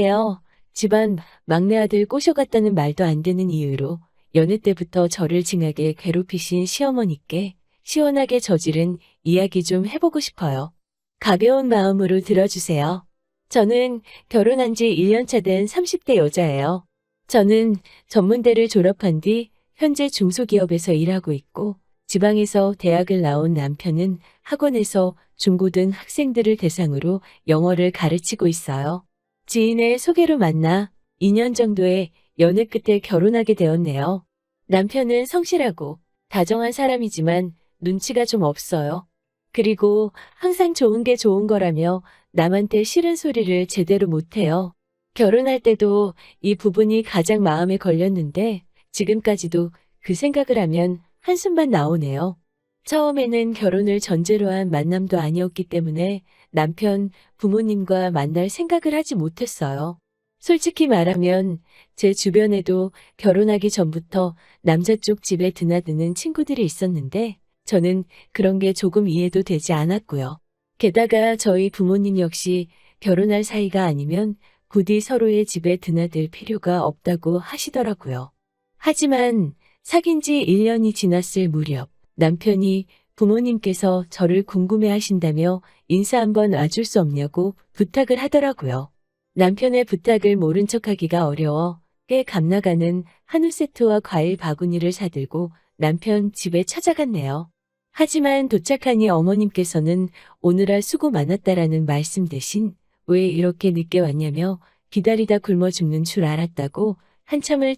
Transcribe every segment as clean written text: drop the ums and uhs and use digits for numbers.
때요. 집안 막내 아들 꼬셔갔다는 말도 안 되는 이유로 여느 때부터 저를 징하게 괴롭히신 시어머니께 시원하게 저지른 이야기 좀 해보고 싶어요. 가벼운 마음으로 들어주세요. 저는 결혼한 지 1년 차 된 30대 여자예요. 저는 전문대를 졸업한 뒤 현재 중소기업에서 일하고 있고 지방에서 대학을 나온 남편은 학원에서 중고등 학생들을 대상으로 영어를 가르치고 있어요. 지인의 소개로 만나 2년 정도의 연애 끝에 결혼하게 되었네요. 남편은 성실하고 다정한 사람이지만 눈치가 좀 없어요. 그리고 항상 좋은 게 좋은 거라며 남한테 싫은 소리를 제대로 못해요. 결혼할 때도 이 부분이 가장 마음에 걸렸는데 지금까지도 그 생각을 하면 한숨만 나오네요. 처음에는 결혼을 전제로 한 만남도 아니었기 때문에 남편 부모님과 만날 생각을 하지 못했어요. 솔직히 말하면 제 주변에도 결혼하기 전부터 남자 쪽 집에 드나드는 친구들이 있었는데 저는 그런 게 조금 이해도 되지 않았고요. 게다가 저희 부모님 역시 결혼할 사이가 아니면 부디 서로의 집에 드나들 필요가 없다고 하시더라고요. 하지만 사귄 지 1년이 지났을 무렵 남편이 부모님께서 저를 궁금해 하신다며 인사 한번 와줄 수 없냐고 부탁을 하더라고요. 남편의 부탁을 모른 척하기가 어려워 꽤 값나가는 한우 세트와 과일 바구니를 사들고 남편 집에 찾아갔네요. 하지만 도착하니 어머님께서는 오느라 수고 많았다라는 말씀 대신 왜 이렇게 늦게 왔냐며 기다리다 굶어 죽는 줄 알았다고 한참을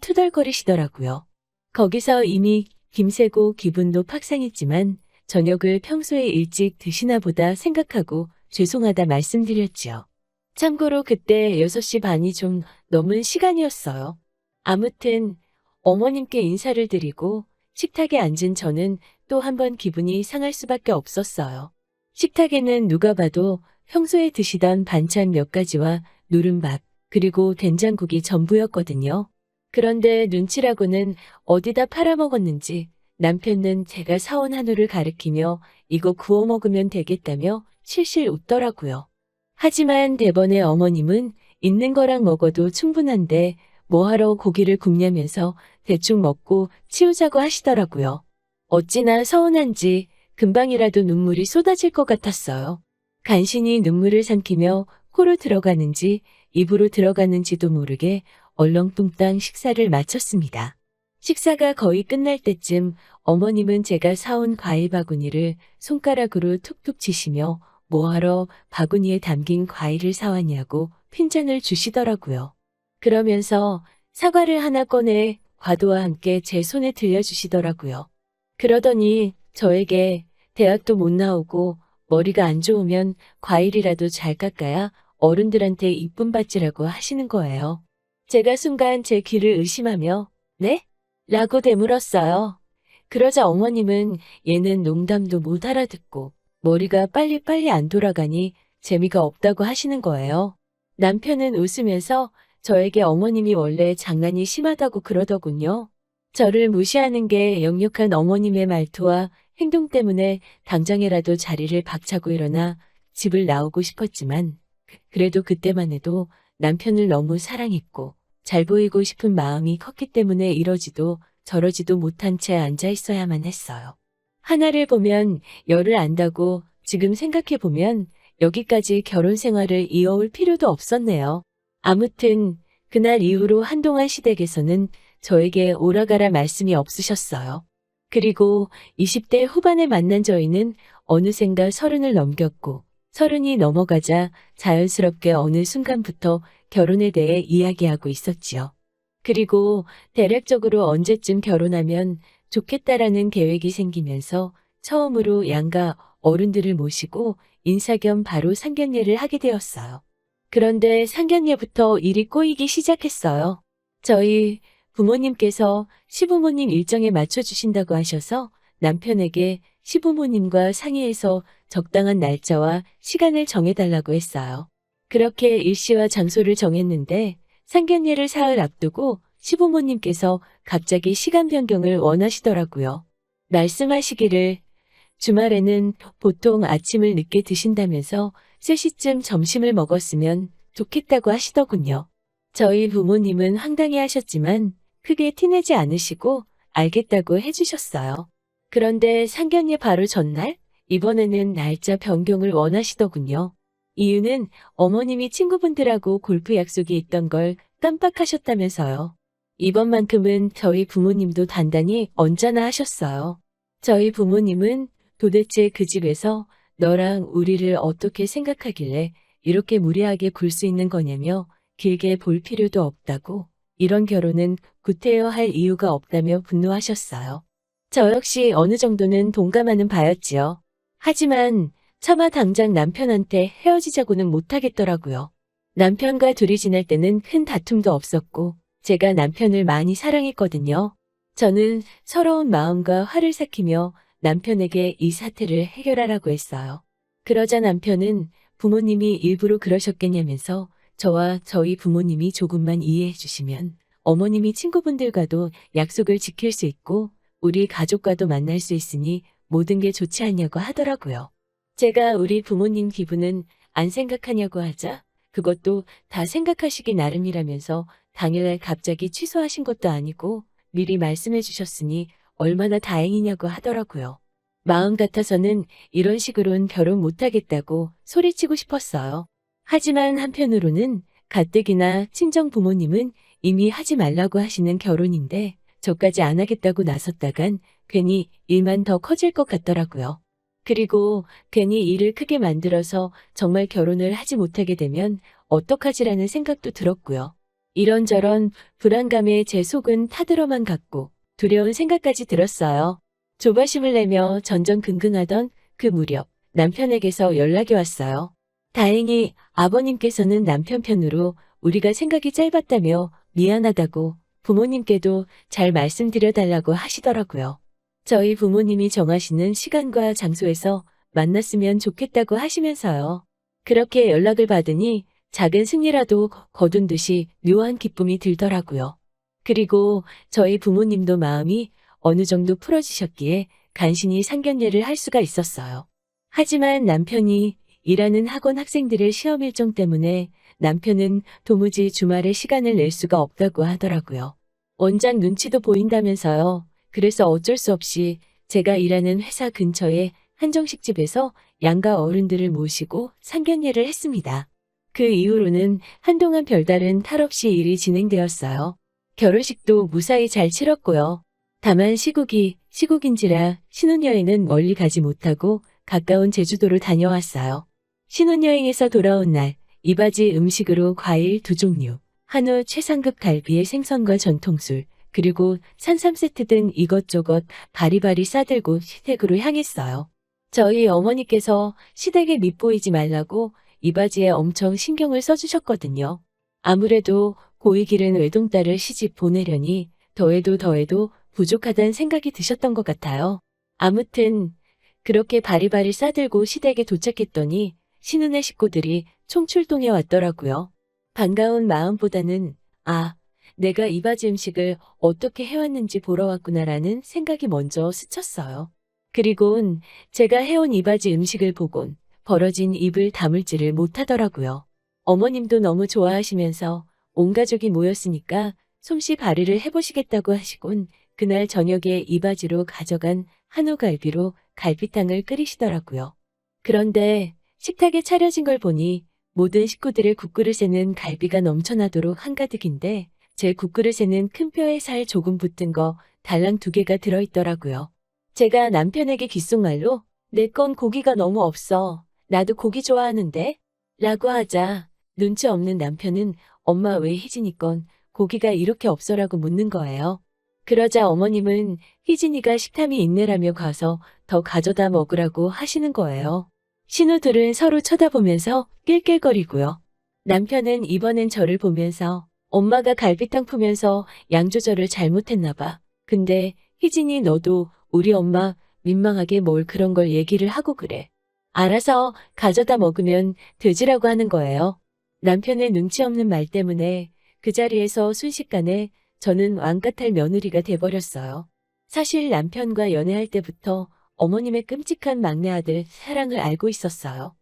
투덜거리시더라고요. 거기서 이미 김새고 기분도 팍상했지만 저녁을 평소에 일찍 드시나 보다 생각하고 죄송하다 말씀드렸지요. 참고로 그때 6시 반이 좀 넘은 시간이었어요. 아무튼 어머님께 인사를 드리고 식탁에 앉은 저는 또 한 번 기분이 상할 수밖에 없었어요. 식탁에는 누가 봐도 평소에 드시던 반찬 몇 가지와 누른밥, 그리고 된장국이 전부였거든요. 그런데 눈치라고는 어디다 팔아먹었는지 남편은 제가 사온 한우를 가리키며 이거 구워 먹으면 되겠다며 실실 웃더라고요. 하지만 대번에 어머님은 있는 거랑 먹어도 충분한데 뭐하러 고기를 굽냐면서 대충 먹고 치우자고 하시더라고요. 어찌나 서운한지 금방이라도 눈물이 쏟아질 것 같았어요. 간신히 눈물을 삼키며 코로 들어가는지 입으로 들어가는지도 모르게 얼렁뚱땅 식사를 마쳤습니다. 식사가 거의 끝날 때쯤 어머님은 제가 사온 과일 바구니를 손가락으로 툭툭 치시며 뭐하러 바구니에 담긴 과일을 사왔냐고 핀잔을 주시더라고요. 그러면서 사과를 하나 꺼내 과도와 함께 제 손에 들려주시더라고요. 그러더니 저에게 대학도 못 나오고 머리가 안 좋으면 과일이라도 잘 깎아야 어른들한테 이쁨 받지라고 하시는 거예요. 제가 순간 제 귀를 의심하며 네? 라고 되물었어요. 그러자 어머님은 얘는 농담도 못 알아듣고 머리가 빨리빨리 안 돌아가니 재미가 없다고 하시는 거예요. 남편은 웃으면서 저에게 어머님이 원래 장난이 심하다고 그러더군요. 저를 무시하는 게 역력한 어머님의 말투와 행동 때문에 당장이라도 자리를 박차고 일어나 집을 나오고 싶었지만 그래도 그때만 해도 남편을 너무 사랑했고 잘 보이고 싶은 마음이 컸기 때문에 이러지도 저러지도 못한 채 앉아 있어야만 했어요. 하나를 보면 열을 안다고 지금 생각해보면 여기까지 결혼 생활을 이어올 필요도 없었네요. 아무튼 그날 이후로 한동안 시댁에서는 저에게 오라가라 말씀이 없으셨어요. 그리고 20대 후반에 만난 저희는 어느샌가 30을 넘겼고 30이 넘어가자 자연스럽게 어느 순간부터 결혼에 대해 이야기하고 있었지요. 그리고 대략적으로 언제쯤 결혼하면 좋겠다라는 계획이 생기면서 처음으로 양가 어른들을 모시고 인사 겸 바로 상견례를 하게 되었어요. 그런데 상견례부터 일이 꼬이기 시작했어요. 저희 부모님께서 시부모님 일정에 맞춰주신다고 하셔서 남편에게 시부모님과 상의해서 적당한 날짜와 시간을 정해달라고 했어요. 그렇게 일시와 장소를 정했는데 상견례를 사흘 앞두고 시부모님께서 갑자기 시간 변경을 원하시더라고요. 말씀하시기를 주말에는 보통 아침을 늦게 드신다면서 3시쯤 점심을 먹었으면 좋겠다고 하시더군요. 저희 부모님은 황당해 하셨지만 크게 티내지 않으시고 알겠다고 해주셨어요. 그런데 상견례 바로 전날, 이번에는 날짜 변경을 원하시더군요. 이유는 어머님이 친구분들하고 골프 약속이 있던 걸 깜빡하셨다면서요. 이번만큼은 저희 부모님도 단단히 언짢아 하셨어요. 저희 부모님은 도대체 그 집에서 너랑 우리를 어떻게 생각하길래 이렇게 무리하게 굴 수 있는 거냐며 길게 볼 필요도 없다고, 이런 결혼은 구태여 할 이유가 없다며 분노하셨어요. 저 역시 어느 정도는 동감하는 바였지요. 하지만 차마 당장 남편한테 헤어지자고는 못하겠더라고요. 남편과 둘이 지낼 때는 큰 다툼도 없었고 제가 남편을 많이 사랑했거든요. 저는 서러운 마음과 화를 삭히며 남편에게 이 사태를 해결하라고 했어요. 그러자 남편은 부모님이 일부러 그러셨겠냐면서 저와 저희 부모님이 조금만 이해해 주시면 어머님이 친구분들과도 약속을 지킬 수 있고 우리 가족과도 만날 수 있으니 모든 게 좋지 않냐고 하더라고요. 제가 우리 부모님 기분은 안 생각하냐고 하자 그것도 다 생각하시기 나름이라면서 당일날 갑자기 취소하신 것도 아니고 미리 말씀해 주셨으니 얼마나 다행이냐고 하더라고요. 마음 같아서는 이런 식으로는 결혼 못하겠다고 소리치고 싶었어요. 하지만 한편으로는 가뜩이나 친정 부모님은 이미 하지 말라고 하시는 결혼인데 저까지 안 하겠다고 나섰다간 괜히 일만 더 커질 것 같더라고요. 그리고 괜히 일을 크게 만들어서 정말 결혼을 하지 못하게 되면 어떡하지라는 생각도 들었고요. 이런저런 불안감에 제 속은 타들어만 갔고 두려운 생각까지 들었어요. 조바심을 내며 전전긍긍하던 그 무렵 남편에게서 연락이 왔어요. 다행히 아버님께서는 남편 편으로 우리가 생각이 짧았다며 미안하다고 부모님께도 잘 말씀드려달라고 하시더라고요. 저희 부모님이 정하시는 시간과 장소에서 만났으면 좋겠다고 하시면서요. 그렇게 연락을 받으니 작은 승리라도 거둔 듯이 묘한 기쁨이 들더라고요. 그리고 저희 부모님도 마음이 어느 정도 풀어지셨기에 간신히 상견례를 할 수가 있었어요. 하지만 남편이 일하는 학원 학생들의 시험 일정 때문에 남편은 도무지 주말에 시간을 낼 수가 없다고 하더라고요. 원장 눈치도 보인다면서요. 그래서 어쩔 수 없이 제가 일하는 회사 근처의 한정식집에서 양가 어른들을 모시고 상견례를 했습니다. 그 이후로는 한동안 별다른 탈 없이 일이 진행되었어요. 결혼식도 무사히 잘 치렀고요. 다만 시국인지라 신혼여행은 멀리 가지 못하고 가까운 제주도를 다녀왔어요. 신혼여행에서 돌아온 날 이바지 음식으로 과일 2종류, 한우 최상급 갈비에 생선과 전통술, 그리고 산삼 세트 등 이것저것 바리바리 싸들고 시댁으로 향했어요. 저희 어머니께서 시댁에 밉보이지 말라고 이바지에 엄청 신경을 써주셨거든요. 아무래도 고이 기른 외동딸을 시집 보내려니 더해도 부족하다는 생각이 드셨던 것 같아요. 아무튼 그렇게 바리바리 싸들고 시댁에 도착했더니 신혼의 식구들이 총출동해 왔더라고요. 반가운 마음보다는 내가 이바지 음식을 어떻게 해왔는지 보러 왔구나라는 생각이 먼저 스쳤어요. 그리고는 제가 해온 이바지 음식을 보곤 벌어진 입을 다물지를 못하더라고요. 어머님도 너무 좋아하시면서 온 가족이 모였으니까 솜씨 발휘를 해보시겠다고 하시곤 그날 저녁에 이바지로 가져간 한우갈비로 갈비탕을 끓이시더라고요. 그런데 식탁에 차려진 걸 보니 모든 식구들의 국그릇에는 갈비가 넘쳐나도록 한가득인데 제 국그릇에는 큰 뼈에 살 조금 붙은 거 달랑 2개가 들어있더라고요. 제가 남편에게 귓속말로 내 건 고기가 너무 없어. 나도 고기 좋아하는데? 라고 하자 눈치 없는 남편은 엄마 왜 희진이 건 고기가 이렇게 없어라고 묻는 거예요. 그러자 어머님은 희진이가 식탐이 있네라며 가서 더 가져다 먹으라고 하시는 거예요. 신우들은 서로 쳐다보면서 낄낄거리고요. 남편은 이번엔 저를 보면서 엄마가 갈비탕 푸면서 양 조절을 잘못했나 봐. 근데 희진이 너도 우리 엄마 민망하게 뭘 그런 걸 얘기를 하고 그래. 알아서 가져다 먹으면 되지라고 하는 거예요. 남편의 눈치 없는 말 때문에 그 자리에서 순식간에 저는 왕같을 며느리가 돼버렸어요. 사실 남편과 연애할 때부터 어머님의 끔찍한 막내 아들 사랑을 알고 있었어요.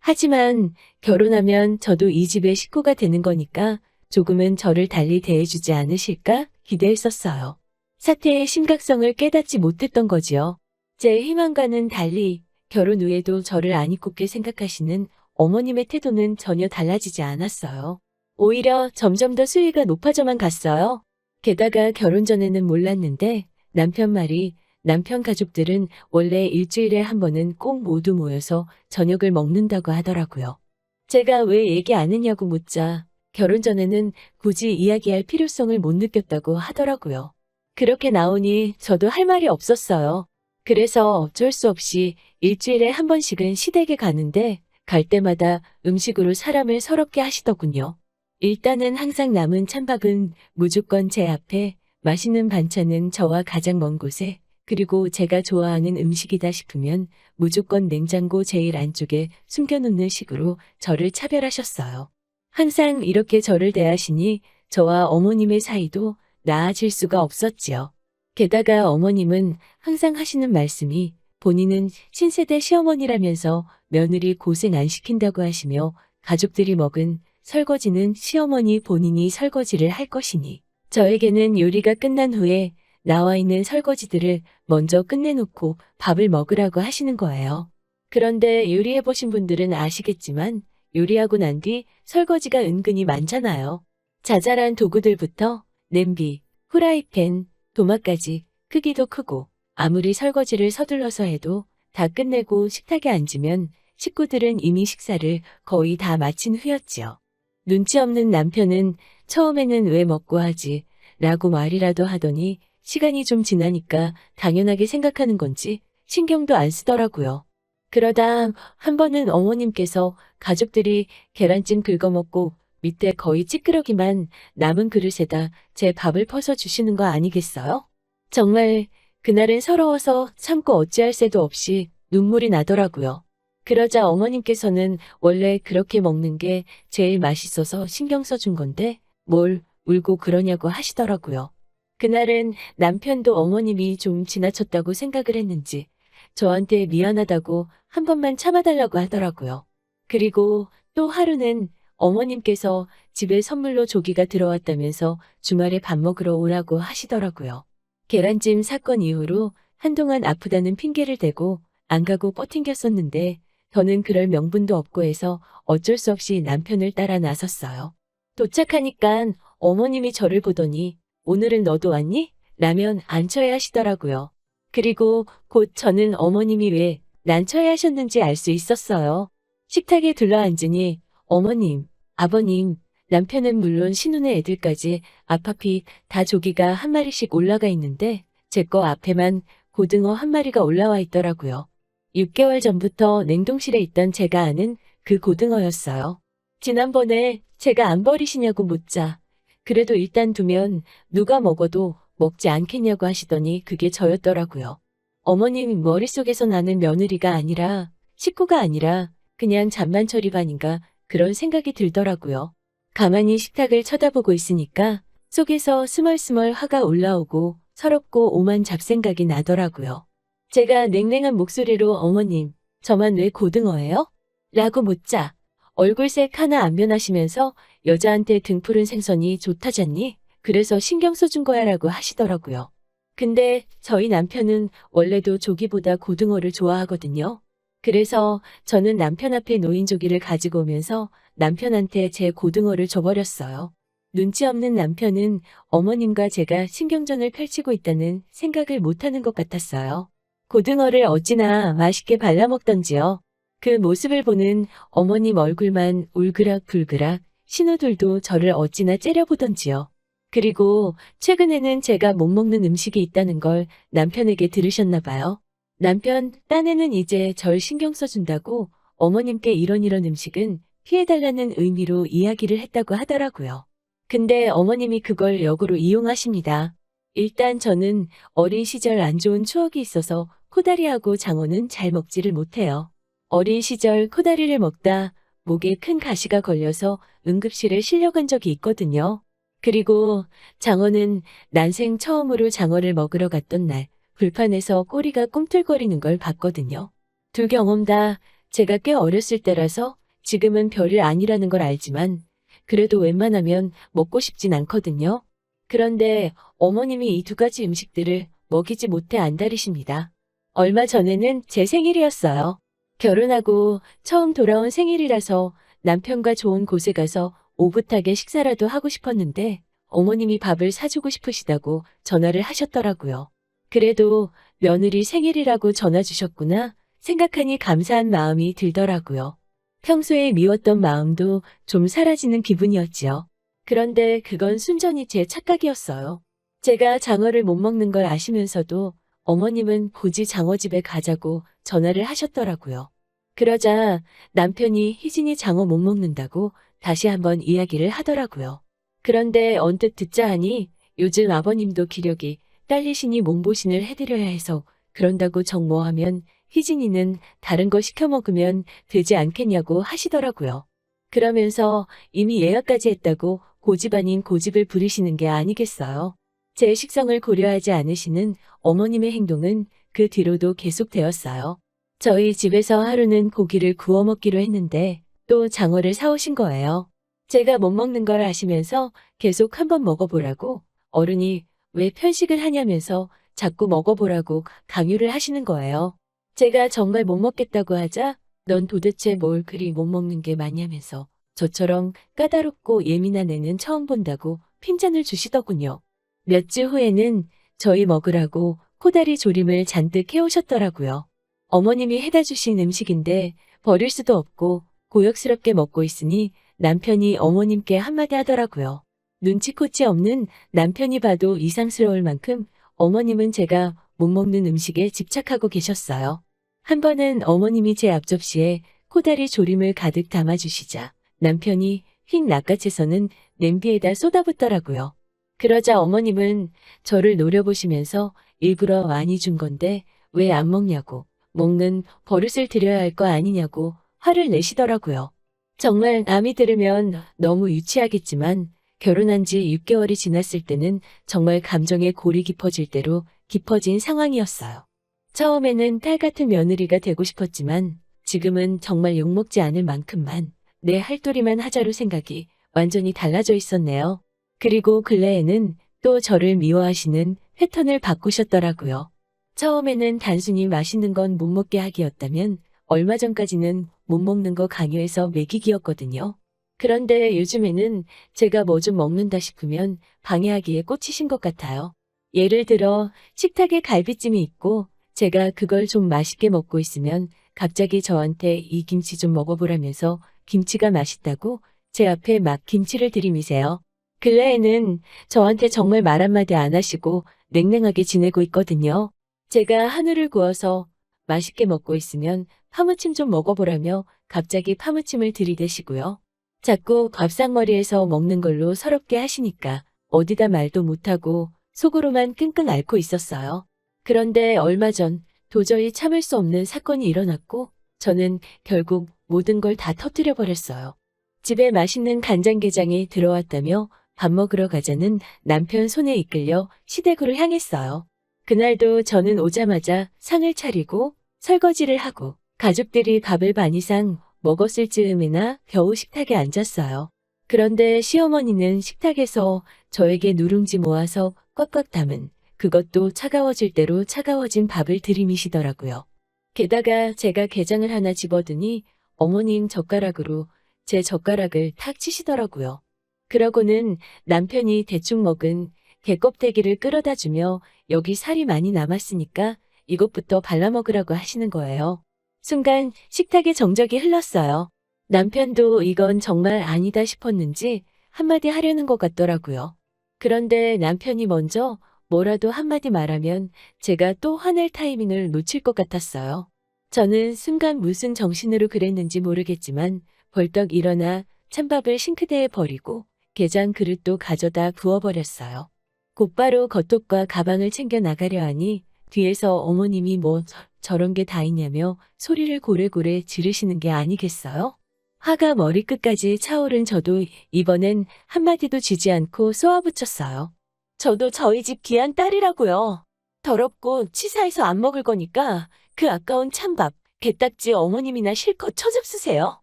하지만 결혼하면 저도 이 집의 식구가 되는 거니까 조금은 저를 달리 대해주지 않으실까 기대했었어요. 사태의 심각성을 깨닫지 못했던 거지요. 제 희망과는 달리 결혼 후에도 저를 안 이롭게 생각하시는 어머님의 태도는 전혀 달라지지 않았어요. 오히려 점점 더 수위가 높아져만 갔어요. 게다가 결혼 전에는 몰랐는데 남편 말이 남편 가족들은 원래 일주일에 한 번은 꼭 모두 모여서 저녁을 먹는다고 하더라고요. 제가 왜 얘기 안 했냐고 묻자 결혼 전에는 굳이 이야기할 필요성을 못 느꼈다고 하더라고요. 그렇게 나오니 저도 할 말이 없었어요. 그래서 어쩔 수 없이 일주일에 한 번씩은 시댁에 가는데 갈 때마다 음식으로 사람을 서럽게 하시더군요. 일단은 항상 남은 찬밥은 무조건 제 앞에, 맛있는 반찬은 저와 가장 먼 곳에, 그리고 제가 좋아하는 음식이다 싶으면 무조건 냉장고 제일 안쪽에 숨겨놓는 식으로 저를 차별하셨어요. 항상 이렇게 저를 대하시니 저와 어머님의 사이도 나아질 수가 없었지요. 게다가 어머님은 항상 하시는 말씀이 본인은 신세대 시어머니라면서 며느리 고생 안 시킨다고 하시며 가족들이 먹은 설거지는 시어머니 본인이 설거지를 할 것이니 저에게는 요리가 끝난 후에 나와 있는 설거지들을 먼저 끝내놓고 밥을 먹으라고 하시는 거예요. 그런데 요리해보신 분들은 아시겠지만 요리하고 난 뒤 설거지가 은근히 많잖아요. 자잘한 도구들부터 냄비, 후라이팬, 도마까지 크기도 크고 아무리 설거지를 서둘러서 해도 다 끝내고 식탁에 앉으면 식구들은 이미 식사를 거의 다 마친 후였지요. 눈치 없는 남편은 처음에는 왜 먹고 하지? 라고 말이라도 하더니 시간이 좀 지나니까 당연하게 생각하는 건지 신경도 안 쓰더라고요. 그러다 한 번은 어머님께서 가족들이 계란찜 긁어먹고 밑에 거의 찌끄러기만 남은 그릇에다 제 밥을 퍼서 주시는 거 아니겠어요? 정말 그날은 서러워서 참고 어찌할 새도 없이 눈물이 나더라고요. 그러자 어머님께서는 원래 그렇게 먹는 게 제일 맛있어서 신경 써준 건데 뭘 울고 그러냐고 하시더라고요. 그날은 남편도 어머님이 좀 지나쳤다고 생각을 했는지 저한테 미안하다고 한 번만 참아달라고 하더라고요. 그리고 또 하루는 어머님께서 집에 선물로 조기가 들어왔다면서 주말에 밥 먹으러 오라고 하시더라고요. 계란찜 사건 이후로 한동안 아프다는 핑계를 대고 안 가고 뻗팅겼었는데 저는 그럴 명분도 없고 해서 어쩔 수 없이 남편을 따라 나섰어요. 도착하니깐 어머님이 저를 보더니 오늘은 너도 왔니? 라면 안 쳐야 하시더라고요. 그리고 곧 저는 어머님이 왜 난처해 하셨는지 알 수 있었어요. 식탁에 둘러앉으니 어머님, 아버님, 남편은 물론 신혼의 애들까지 앞앞이 다 조기가 한 마리씩 올라가 있는데 제 거 앞에만 고등어 한 마리가 올라와 있더라고요. 6개월 전부터 냉동실에 있던 제가 아는 그 고등어였어요. 지난번에 제가 안 버리시냐고 묻자 그래도 일단 두면 누가 먹어도 먹지 않겠냐고 하시더니 그게 저였더라고요. 어머님 머릿속에서 나는 며느리가 아니라 식구가 아니라 그냥 잔반처리반인가 그런 생각이 들더라고요. 가만히 식탁을 쳐다보고 있으니까 속에서 스멀스멀 화가 올라오고 서럽고 오만 잡생각이 나더라고요. 제가 냉랭한 목소리로 어머님, 저만 왜 고등어예요? 라고 묻자 얼굴색 하나 안 변하시면서 여자한테 등푸른 생선이 좋다잖니? 그래서 신경 써준 거야 라고 하시더라고요. 근데 저희 남편은 원래도 조기보다 고등어를 좋아하거든요. 그래서 저는 남편 앞에 놓인 조기를 가지고 오면서 남편한테 제 고등어를 줘버렸어요. 눈치 없는 남편은 어머님과 제가 신경전을 펼치고 있다는 생각을 못하는 것 같았어요. 고등어를 어찌나 맛있게 발라먹던지요. 그 모습을 보는 어머님 얼굴만 울그락불그락 신우들도 저를 어찌나 째려보던지요. 그리고 최근에는 제가 못 먹는 음식이 있다는 걸 남편에게 들으셨나 봐요. 남편, 딴에는 이제 절 신경 써준다고 어머님께 이런 음식은 피해달라는 의미로 이야기를 했다고 하더라고요. 근데 어머님이 그걸 역으로 이용하십니다. 일단 저는 어린 시절 안 좋은 추억이 있어서 코다리하고 장어는 잘 먹지를 못해요. 어린 시절 코다리를 먹다 목에 큰 가시가 걸려서 응급실에 실려간 적이 있거든요. 그리고 장어는 난생 처음으로 장어를 먹으러 갔던 날 불판에서 꼬리가 꿈틀거리는 걸 봤거든요. 두 경험 다 제가 꽤 어렸을 때라서 지금은 별일 아니라는 걸 알지만 그래도 웬만하면 먹고 싶진 않거든요. 그런데 어머님이 이 두 가지 음식들을 먹이지 못해 안달이십니다. 얼마 전에는 제 생일이었어요. 결혼하고 처음 돌아온 생일이라서 남편과 좋은 곳에 가서 오붓하게 식사라도 하고 싶었는데 어머님이 밥을 사주고 싶으시다고 전화를 하셨더라고요. 그래도 며느리 생일이라고 전화 주셨구나 생각하니 감사한 마음이 들더라고요. 평소에 미웠던 마음도 좀 사라지는 기분이었지요. 그런데 그건 순전히 제 착각이었어요. 제가 장어를 못 먹는 걸 아시면서도 어머님은 굳이 장어집에 가자고 전화를 하셨더라고요. 그러자 남편이 희진이 장어 못 먹는다고 다시 한번 이야기를 하더라고요. 그런데 언뜻 듣자 하니 요즘 아버님도 기력이 딸리시니 몸보신을 해드려야 해서 그런다고 정모하면 희진이는 다른 거 시켜 먹으면 되지 않겠냐고 하시더라고요. 그러면서 이미 예약까지 했다고 고집 아닌 고집을 부리시는 게 아니겠어요. 제 식성을 고려하지 않으시는 어머님의 행동은 그 뒤로도 계속되었어요. 저희 집에서 하루는 고기를 구워 먹기로 했는데 또 장어를 사오신 거예요. 제가 못 먹는 걸 아시면서 계속 한번 먹어보라고 어른이 왜 편식을 하냐면서 자꾸 먹어보라고 강요를 하시는 거예요. 제가 정말 못 먹겠다고 하자 넌 도대체 뭘 그리 못 먹는 게 많냐면서 저처럼 까다롭고 예민한 애는 처음 본다고 핀잔을 주시더군요. 몇 주 후에는 저희 먹으라고 코다리 조림을 잔뜩 해오셨더라고요. 어머님이 해다 주신 음식인데 버릴 수도 없고 고역스럽게 먹고 있으니 남편이 어머님께 한마디 하더라고요. 눈치코치 없는 남편이 봐도 이상스러울 만큼 어머님은 제가 못 먹는 음식에 집착하고 계셨어요. 한 번은 어머님이 제 앞접시에 코다리 조림을 가득 담아주시자 남편이 휙 낚아채서는 냄비에다 쏟아붓더라고요. 그러자 어머님은 저를 노려보시면서 일부러 많이 준 건데 왜 안 먹냐고 먹는 버릇을 들여야 할 거 아니냐고 화를 내시더라고요. 정말 남이 들으면 너무 유치하겠지만 결혼한 지 6개월이 지났을 때는 정말 감정의 골이 깊어질 대로 깊어진 상황이었어요. 처음에는 딸 같은 며느리가 되고 싶었지만 지금은 정말 욕먹지 않을 만큼만 내 할도리만 하자로 생각이 완전히 달라져 있었네요. 그리고 근래에는 또 저를 미워하시는 패턴을 바꾸셨더라고요. 처음에는 단순히 맛있는 건 못 먹게 하기였다면 얼마 전까지는 못 먹는 거 강요해서 먹이기였거든요. 그런데 요즘에는 제가 뭐 좀 먹는다 싶으면 방해하기에 꽂히신 것 같아요. 예를 들어 식탁에 갈비찜이 있고 제가 그걸 좀 맛있게 먹고 있으면 갑자기 저한테 이 김치 좀 먹어보라면서 김치가 맛있다고 제 앞에 막 김치를 들이미세요. 근래에는 저한테 정말 말 한마디 안 하시고 냉랭하게 지내고 있거든요. 제가 한우를 구워서 맛있게 먹고 있으면 파무침 좀 먹어보라며 갑자기 파무침을 들이대시고요. 자꾸 밥상머리에서 먹는 걸로 서럽게 하시니까 어디다 말도 못하고 속으로만 끙끙 앓고 있었어요. 그런데 얼마 전 도저히 참을 수 없는 사건이 일어났고 저는 결국 모든 걸 다 터뜨려 버렸어요. 집에 맛있는 간장게장이 들어왔다며 밥 먹으러 가자는 남편 손에 이끌려 시댁으로 향했어요. 그날도 저는 오자마자 상을 차리고 설거지를 하고 가족들이 밥을 반 이상 먹었을 즈음에나 겨우 식탁에 앉았어요. 그런데 시어머니는 식탁에서 저에게 누룽지 모아서 꽉꽉 담은 그것도 차가워질 대로 차가워진 밥을 들이미시더라고요. 게다가 제가 게장을 하나 집어드니 어머님 젓가락으로 제 젓가락을 탁 치시더라고요. 그러고는 남편이 대충 먹은 게껍데기를 끌어다 주며 여기 살이 많이 남았으니까 이것부터 발라먹으라고 하시는 거예요. 순간 식탁에 정적이 흘렀어요. 남편도 이건 정말 아니다 싶었는지 한마디 하려는 것 같더라고요. 그런데 남편이 먼저 뭐라도 한마디 말하면 제가 또 화낼 타이밍을 놓칠 것 같았어요. 저는 순간 무슨 정신으로 그랬는지 모르겠지만 벌떡 일어나 찬밥을 싱크대에 버리고 게장 그릇도 가져다 부어버렸어요. 곧바로 겉옷과 가방을 챙겨 나가려 하니 뒤에서 어머님이 뭐 저런 게 다 있냐며 소리를 고래고래 지르시는 게 아니겠어요? 화가 머리끝까지 차오른 저도 이번엔 한마디도 지지 않고 쏘아붙였어요. 저도 저희 집 귀한 딸이라고요. 더럽고 치사해서 안 먹을 거니까 그 아까운 찬밥 개딱지 어머님이나 실컷 쳐잡수세요.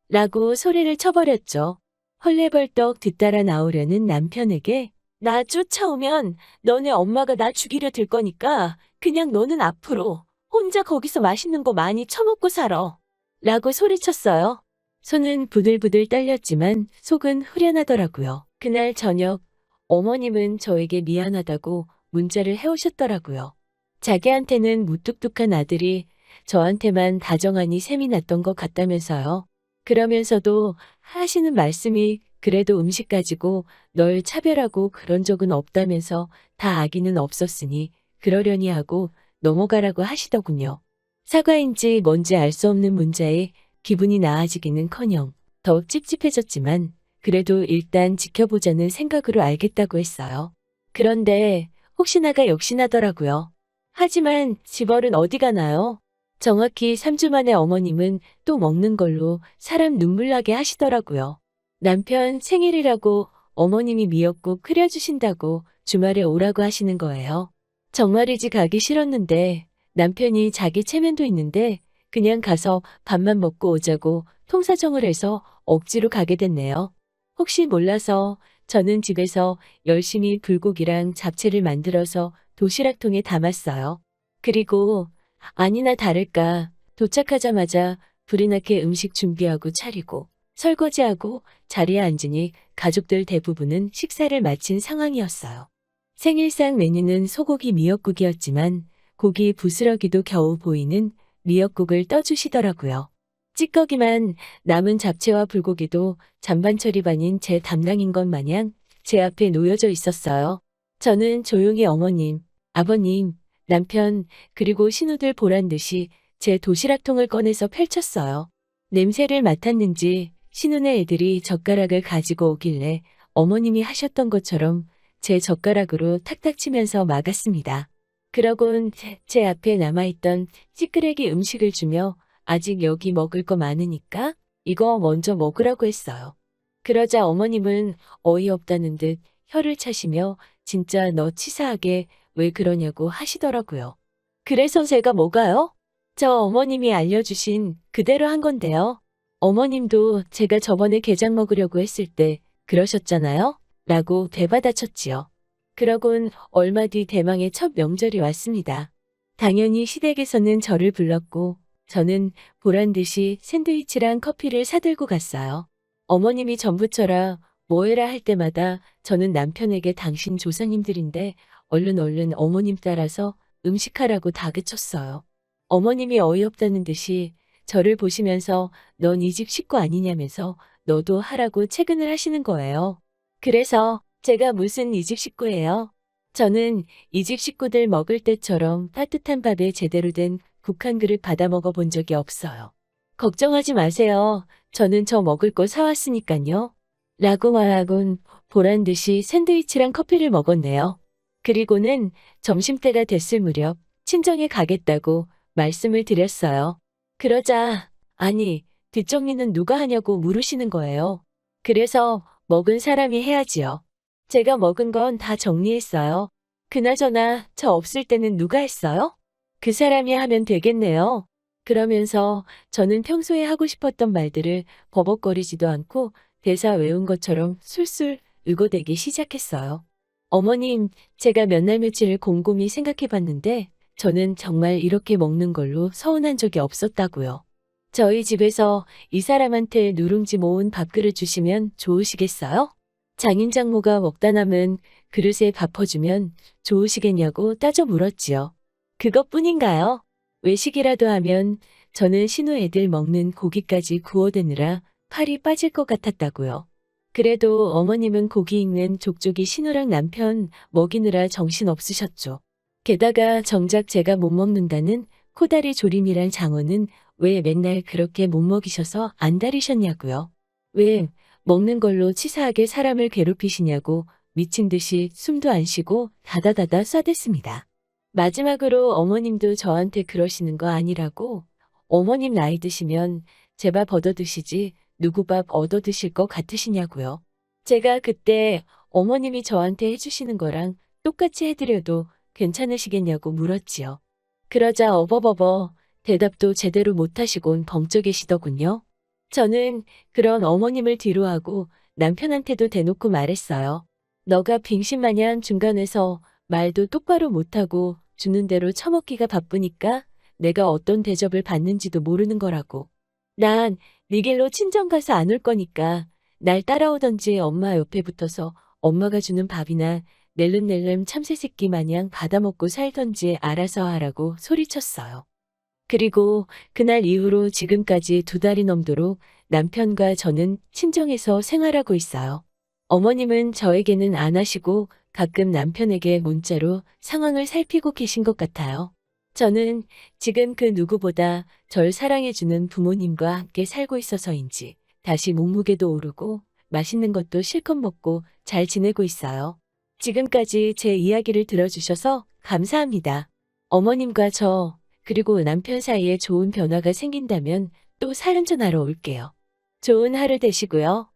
라고 소리를 쳐버렸죠. 헐레벌떡 뒤따라 나오려는 남편에게 나 쫓아오면 너네 엄마가 나 죽이려 들 거니까 그냥 너는 앞으로 혼자 거기서 맛있는 거 많이 처먹고 살아. 라고 소리쳤어요. 손은 부들부들 떨렸지만 속은 후련하더라고요. 그날 저녁 어머님은 저에게 미안하다고 문자를 해오셨더라고요. 자기한테는 무뚝뚝한 아들이 저한테만 다정하니 셈이 났던 것 같다면서요. 그러면서도 하시는 말씀이 그래도 음식 가지고 널 차별하고 그런 적은 없다면서 다 악의는 없었으니 그러려니 하고 넘어가라고 하시더군요. 사과인지 뭔지 알 수 없는 문자에 기분이 나아지기는커녕 더 찝찝해졌지만 그래도 일단 지켜보자는 생각으로 알겠다고 했어요. 그런데 혹시나가 역시나더라고요. 하지만 집얼은 어디 가나요? 정확히 3주 만에 어머님은 또 먹는 걸로 사람 눈물 나게 하시더라고요. 남편 생일이라고 어머님이 미역국 끓여주신다고 주말에 오라고 하시는 거예요. 정말이지 가기 싫었는데 남편이 자기 체면도 있는데 그냥 가서 밥만 먹고 오자고 통사정을 해서 억지로 가게 됐네요. 혹시 몰라서 저는 집에서 열심히 불고기랑 잡채를 만들어서 도시락통에 담았어요. 그리고 아니나 다를까 도착하자마자 불이 나게 음식 준비하고 차리고 설거지하고 자리에 앉으니 가족들 대부분은 식사를 마친 상황이었어요. 생일상 메뉴는 소고기 미역국이었지만 고기 부스러기도 겨우 보이는 미역국을 떠주시더라고요. 찌꺼기만 남은 잡채와 불고기도 잔반 처리 반인 제 담당인 것 마냥 제 앞에 놓여져 있었어요. 저는 조용히 어머님, 아버님, 남편, 그리고 신우들 보란 듯이 제 도시락통을 꺼내서 펼쳤어요. 냄새를 맡았는지 신우네 애들이 젓가락을 가지고 오길래 어머님이 하셨던 것처럼 제 젓가락으로 탁탁 치면서 막았습니다. 그러곤 제 앞에 남아있던 찌끄레기 음식을 주며 아직 여기 먹을 거 많으니까 이거 먼저 먹으라고 했어요. 그러자 어머님은 어이없다는 듯 혀를 차시며 진짜 너 치사하게 왜 그러냐고 하시더라고요. 그래서 제가 뭐가요? 저 어머님이 알려주신 그대로 한 건데요. 어머님도 제가 저번에 게장 먹으려고 했을 때 그러셨잖아요? 라고 되받아쳤지요. 그러곤 얼마 뒤 대망의 첫 명절이 왔습니다. 당연히 시댁에서는 저를 불렀고 저는 보란듯이 샌드위치랑 커피를 사들고 갔어요. 어머님이 전부쳐라 뭐해라 할 때마다 저는 남편에게 당신 조상님들인데 얼른 어머님 따라서 음식하라고 다그쳤어요. 어머님이 어이없다는 듯이 저를 보시면서 넌 이 집 식구 아니냐면서 너도 하라고 채근을 하시는 거예요. 그래서 제가 무슨 이 집 식구예요? 저는 이 집 식구들 먹을 때처럼 따뜻한 밥에 제대로 된 국 한 그릇 받아 먹어 본 적이 없어요. 걱정하지 마세요. 저는 저 먹을 거 사왔으니까요. 라고 말하곤 보란 듯이 샌드위치랑 커피를 먹었네요. 그리고는 점심때가 됐을 무렵 친정에 가겠다고 말씀을 드렸어요. 그러자 아니 뒷정리는 누가 하냐고 물으시는 거예요. 그래서 먹은 사람이 해야지요. 제가 먹은 건 다 정리했어요. 그나저나 저 없을 때는 누가 했어요? 그 사람이 하면 되겠네요. 그러면서 저는 평소에 하고 싶었던 말들을 버벅거리지도 않고 대사 외운 것처럼 술술 의고대기 시작했어요. 어머님, 제가 몇 날 며칠을 곰곰이 생각해 봤는데 저는 정말 이렇게 먹는 걸로 서운한 적이 없었다고요. 저희 집에서 이 사람한테 누룽지 모은 밥그릇 주시면 좋으시겠어요? 장인 장모가 먹다 남은 그릇에 밥 퍼주면 좋으시겠냐고 따져 물었지요. 그것뿐인가요? 외식이라도 하면 저는 신우 애들 먹는 고기까지 구워대느라 팔이 빠질 것 같았다고요. 그래도 어머님은 고기 익는 족족이 신우랑 남편 먹이느라 정신 없으셨죠. 게다가 정작 제가 못 먹는다는 코다리 조림이랑 장어는 왜 맨날 그렇게 못 먹이셔서 안달이셨냐고요. 왜 먹는 걸로 치사하게 사람을 괴롭히시냐고 미친 듯이 숨도 안 쉬고 다다다다 쏴댔습니다. 마지막으로 어머님도 저한테 그러시는 거 아니라고 어머님 나이 드시면 제 밥 얻어 드시지 누구 밥 얻어 드실 것 같으시냐고요. 제가 그때 어머님이 저한테 해주시는 거랑 똑같이 해드려도 괜찮으시겠냐고 물었지요. 그러자 어버버버 대답도 제대로 못하시곤 벙쪄 계시더군요. 저는 그런 어머님을 뒤로하고 남편한테도 대놓고 말했어요. 너가 빙신마냥 중간에서 말도 똑바로 못하고 주는 대로 처먹기가 바쁘니까 내가 어떤 대접을 받는지도 모르는 거라고. 난 네 길로 친정 가서 안 올 거니까 날 따라오던지 엄마 옆에 붙어서 엄마가 주는 밥이나 낼름낼름 참새새끼 마냥 받아먹고 살던지 알아서 하라고 소리쳤어요. 그리고 그날 이후로 지금까지 2달이 넘도록 남편과 저는 친정에서 생활하고 있어요. 어머님은 저에게는 안 하시고 가끔 남편에게 문자로 상황을 살피고 계신 것 같아요. 저는 지금 그 누구보다 절 사랑해주는 부모님과 함께 살고 있어서인지 다시 몸무게도 오르고 맛있는 것도 실컷 먹고 잘 지내고 있어요. 지금까지 제 이야기를 들어주셔서 감사합니다. 어머님과 저, 그리고 남편 사이에 좋은 변화가 생긴다면 또 사연 전하러 올게요. 좋은 하루 되시고요.